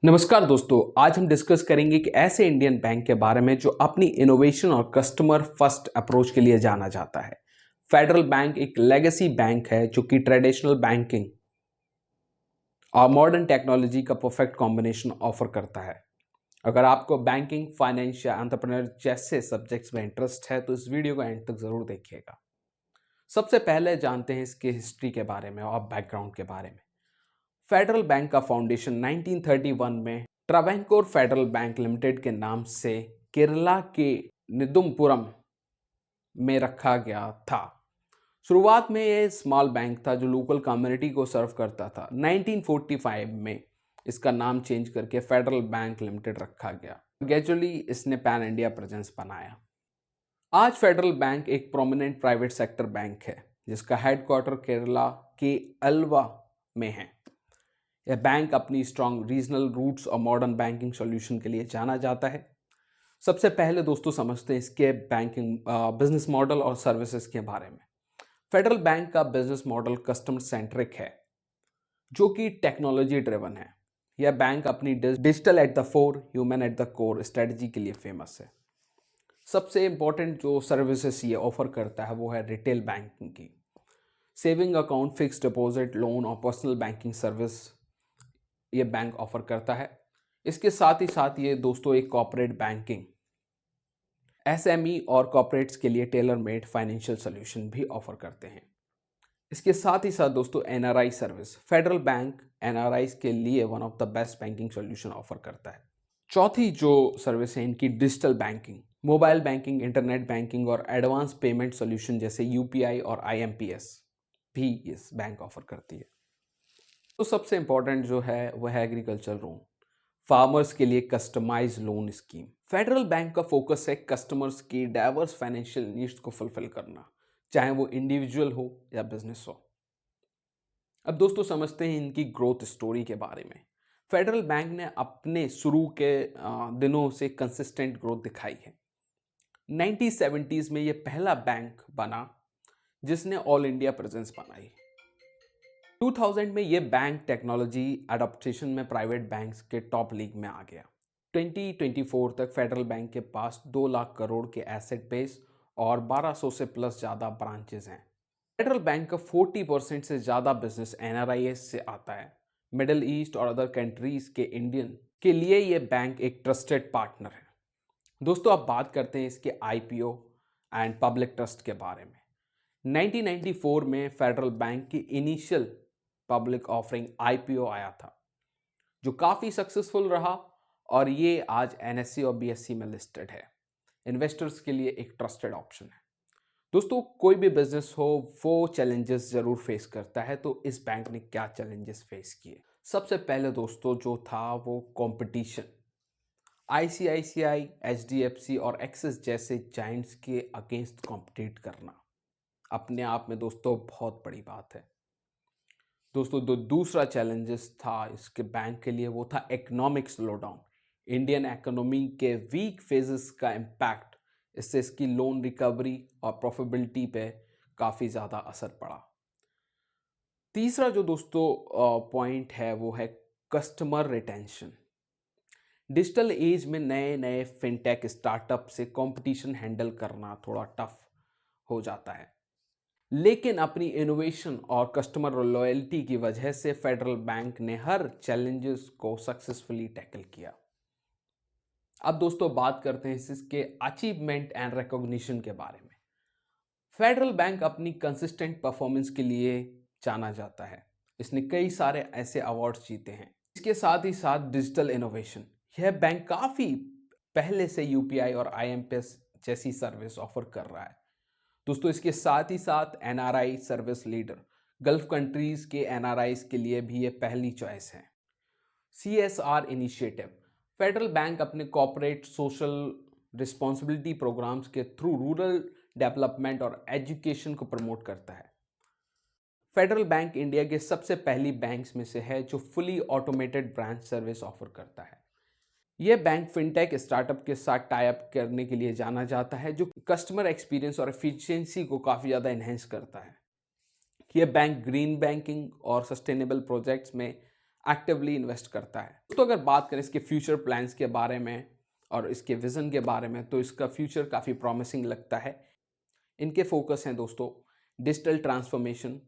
नमस्कार दोस्तों, आज हम डिस्कस करेंगे कि ऐसे इंडियन बैंक के बारे में जो अपनी इनोवेशन और कस्टमर फर्स्ट अप्रोच के लिए जाना जाता है। फेडरल बैंक एक लेगेसी बैंक है जो कि ट्रेडिशनल बैंकिंग और मॉडर्न टेक्नोलॉजी का परफेक्ट कॉम्बिनेशन ऑफर करता है। अगर आपको बैंकिंग, फाइनेंस या एंटरप्रेन्योर जैसे सब्जेक्ट्स में इंटरेस्ट है तो इस वीडियो को एंड तक जरूर देखिएगा। सबसे पहले जानते हैं इसके हिस्ट्री के बारे में और बैकग्राउंड के बारे में। फेडरल बैंक का फाउंडेशन 1931 में ट्रावेंकोर फेडरल बैंक लिमिटेड के नाम से केरला के निदुमपुरम में रखा गया था। शुरुआत में ये स्मॉल बैंक था जो लोकल कम्युनिटी को सर्व करता था। 1945 में इसका नाम चेंज करके फेडरल बैंक लिमिटेड रखा गया। ग्रेजुअली इसने पैन इंडिया प्रेजेंस बनाया। आज फेडरल बैंक एक प्रोमिनेंट प्राइवेट सेक्टर बैंक है जिसका हेडक्वार्टर केरला के अल्वा में है। यह बैंक अपनी स्ट्रॉन्ग रीजनल रूट्स और मॉडर्न बैंकिंग सॉल्यूशन के लिए जाना जाता है। सबसे पहले दोस्तों समझते हैं इसके बैंकिंग बिजनेस मॉडल और सर्विसेज के बारे में। फेडरल बैंक का बिजनेस मॉडल कस्टमर सेंट्रिक है जो कि टेक्नोलॉजी ड्रिवन है। यह बैंक अपनी digital at the four, human at the core strategy के लिए फेमस है। सबसे इंपॉर्टेंट जो सर्विसेज ये ऑफर करता है वो है रिटेल बैंकिंग की। Saving account, fixed deposit, loan और पर्सनल बैंकिंग सर्विस ये बैंक ऑफर करता है। इसके साथ ही साथ ये दोस्तों एक कॉर्पोरेट बैंकिंग, एसएमई और कॉर्पोरेट्स के लिए टेलर मेड फाइनेंशियल सॉल्यूशन भी ऑफर करते हैं। इसके साथ ही साथ दोस्तों NRI service, federal bank NRI के लिए one of the best banking solution offer करता है। चौथी जो सर्विस है इनकी digital banking, mobile banking, internet banking और एडवांस पेमेंट सॉल्यूशन जैसे यूपीआई और आईएमपीएस भी इस बैंक ऑफर करती है। तो सबसे इंपॉर्टेंट जो है वह है एग्रीकल्चर लोन, फार्मर्स के लिए customise loan scheme. Federal bank का फोकस है कस्टमर्स की डाइवर्स फाइनेंशियल नीड्स को फुलफिल करना, चाहे वो इंडिविजुअल हो या बिजनेस हो। अब दोस्तों समझते हैं इनकी ग्रोथ स्टोरी के बारे में। फेडरल बैंक ने अपने शुरू के दिनों से कंसिस्टेंट ग्रोथ दिखाई है। 1970s में यह पहला बैंक बना जिसने ऑल इंडिया प्रेजेंस बनाई। 2000 में ये बैंक टेक्नोलॉजी अडॉप्टेशन में प्राइवेट बैंक्स के टॉप लीग में आ गया। 2024 तक फेडरल बैंक के पास 2 लाख करोड़ के एसेट बेस और 1200 से प्लस ज़्यादा ब्रांचेस हैं। फेडरल बैंक का 40% से ज़्यादा बिजनेस एनआरआईएस से आता है। मिडिल ईस्ट और अदर कंट्रीज के इंडियन के लिए ये बैंक एक ट्रस्टेड पार्टनर है। दोस्तों अब बात करते हैं इसके आईपीओ एंड पब्लिक ट्रस्ट के बारे में। 1994 में फेडरल बैंक की इनिशियल पब्लिक ऑफरिंग आईपीओ आया था जो काफ़ी सक्सेसफुल रहा और ये आज एनएससी और बीएससी में लिस्टेड है। इन्वेस्टर्स के लिए एक ट्रस्टेड ऑप्शन है। दोस्तों कोई भी बिजनेस हो वो चैलेंजेस जरूर फेस करता है, तो इस बैंक ने क्या चैलेंजेस फेस किए? सबसे पहले दोस्तों जो था वो कंपटीशन। आईसीआईसीआई, एचडीएफसी और एक्सिस जैसे जाइंट्स के अगेंस्ट कॉम्पिटिट करना अपने आप में दोस्तों बहुत बड़ी बात है। दोस्तों दूसरा चैलेंजेस था इसके बैंक के लिए वो था इकोनॉमिक स्लोडाउन। इंडियन इकोनॉमी के वीक फेजेस का इम्पैक्ट, इससे इसकी लोन रिकवरी और प्रॉफिटेबिलिटी पे काफ़ी ज़्यादा असर पड़ा। तीसरा जो दोस्तों पॉइंट है वो है कस्टमर रिटेंशन। डिजिटल एज में नए नए फिनटेक स्टार्टअप से कंपटीशन हैंडल करना थोड़ा टफ हो जाता है, लेकिन अपनी इनोवेशन और कस्टमर लॉयल्टी की वजह से फेडरल बैंक ने हर चैलेंजेस को सक्सेसफुली टैकल किया। अब दोस्तों बात करते हैं इसके अचीवमेंट एंड रिकॉग्निशन के बारे में। फेडरल बैंक अपनी कंसिस्टेंट परफॉर्मेंस के लिए जाना जाता है। इसने कई सारे ऐसे अवार्ड्स जीते हैं। इसके साथ ही साथ डिजिटल इनोवेशन, यह बैंक काफ़ी पहले से यूपीआई और आईएमपीएस जैसी सर्विस ऑफर कर रहा है। दोस्तों इसके साथ ही साथ NRI service leader, gulf countries के एनआरआईज के लिए भी ये पहली चॉइस है। सीएसआर इनिशिएटिव, फेडरल बैंक अपने कॉर्पोरेट सोशल रिस्पॉन्सिबिलिटी प्रोग्राम्स के थ्रू रूरल डेवलपमेंट और एजुकेशन को प्रमोट करता है। फेडरल बैंक इंडिया के सबसे पहली बैंक्स में से है जो fully automated branch service offer करता है। यह बैंक फिनटेक स्टार्टअप के साथ टाई अप करने के लिए जाना जाता है जो कस्टमर एक्सपीरियंस और एफिशिएंसी को काफ़ी ज़्यादा इन्हेंस करता है। यह बैंक ग्रीन बैंकिंग और सस्टेनेबल प्रोजेक्ट्स में एक्टिवली इन्वेस्ट करता है। तो अगर बात करें इसके फ्यूचर प्लान्स के बारे में और इसके विजन के बारे में, तो इसका फ्यूचर काफ़ी प्रॉमिसिंग लगता है। इनके फोकस हैं दोस्तों डिजिटल ट्रांसफॉर्मेशन,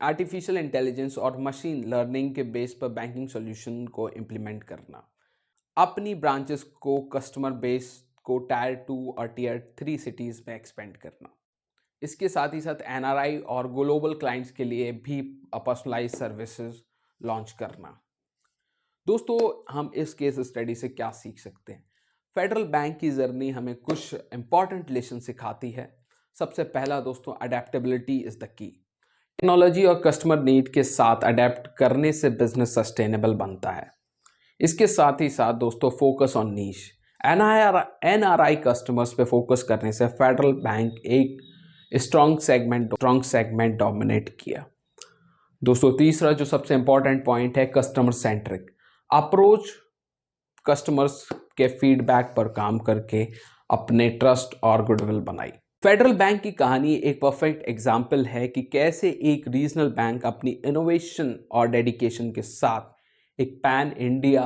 आर्टिफिशियल इंटेलिजेंस और मशीन लर्निंग के बेस पर बैंकिंग सॉल्यूशन को इम्प्लीमेंट करना, अपनी ब्रांचेस को कस्टमर बेस को टायर 2 और टियर 3 सिटीज़ में एक्सपेंड करना। इसके साथ ही साथ एनआरआई और ग्लोबल क्लाइंट्स के लिए भी पर्सनलाइज सर्विसेज लॉन्च करना। दोस्तों हम इस केस स्टडी से क्या सीख सकते हैं? फेडरल बैंक की जर्नी हमें कुछ इंपॉर्टेंट लेसन सिखाती है। सबसे पहला दोस्तों, adaptability is the key. Technology और कस्टमर नीड के साथ अडेप्ट करने से बिजनेस सस्टेनेबल बनता है। इसके साथ ही साथ दोस्तों, focus on niche. NRI customers पे फोकस करने से फेडरल बैंक एक स्ट्रॉन्ग सेगमेंट डोमिनेट किया। दोस्तों तीसरा जो सबसे इंपॉर्टेंट पॉइंट है, कस्टमर सेंट्रिक अप्रोच। कस्टमर्स के फीडबैक पर काम करके अपने ट्रस्ट और गुडविल बनाई। फेडरल बैंक की कहानी एक परफेक्ट एग्जाम्पल है कि कैसे एक रीजनल बैंक अपनी इनोवेशन और डेडिकेशन के साथ एक पैन इंडिया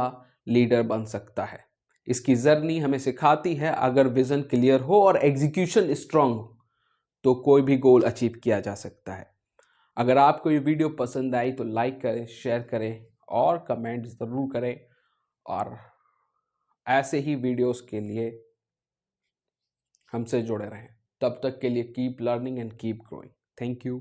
लीडर बन सकता है। इसकी जर्नी हमें सिखाती है अगर विजन क्लियर हो और एग्जीक्यूशन स्ट्रांग हो तो कोई भी गोल अचीव किया जा सकता है। अगर आपको ये वीडियो पसंद आई तो लाइक करें, शेयर करें और कमेंट ज़रूर करें। और ऐसे ही वीडियोस के लिए हमसे जुड़े रहें। तब तक के लिए keep learning and keep growing. Thank you.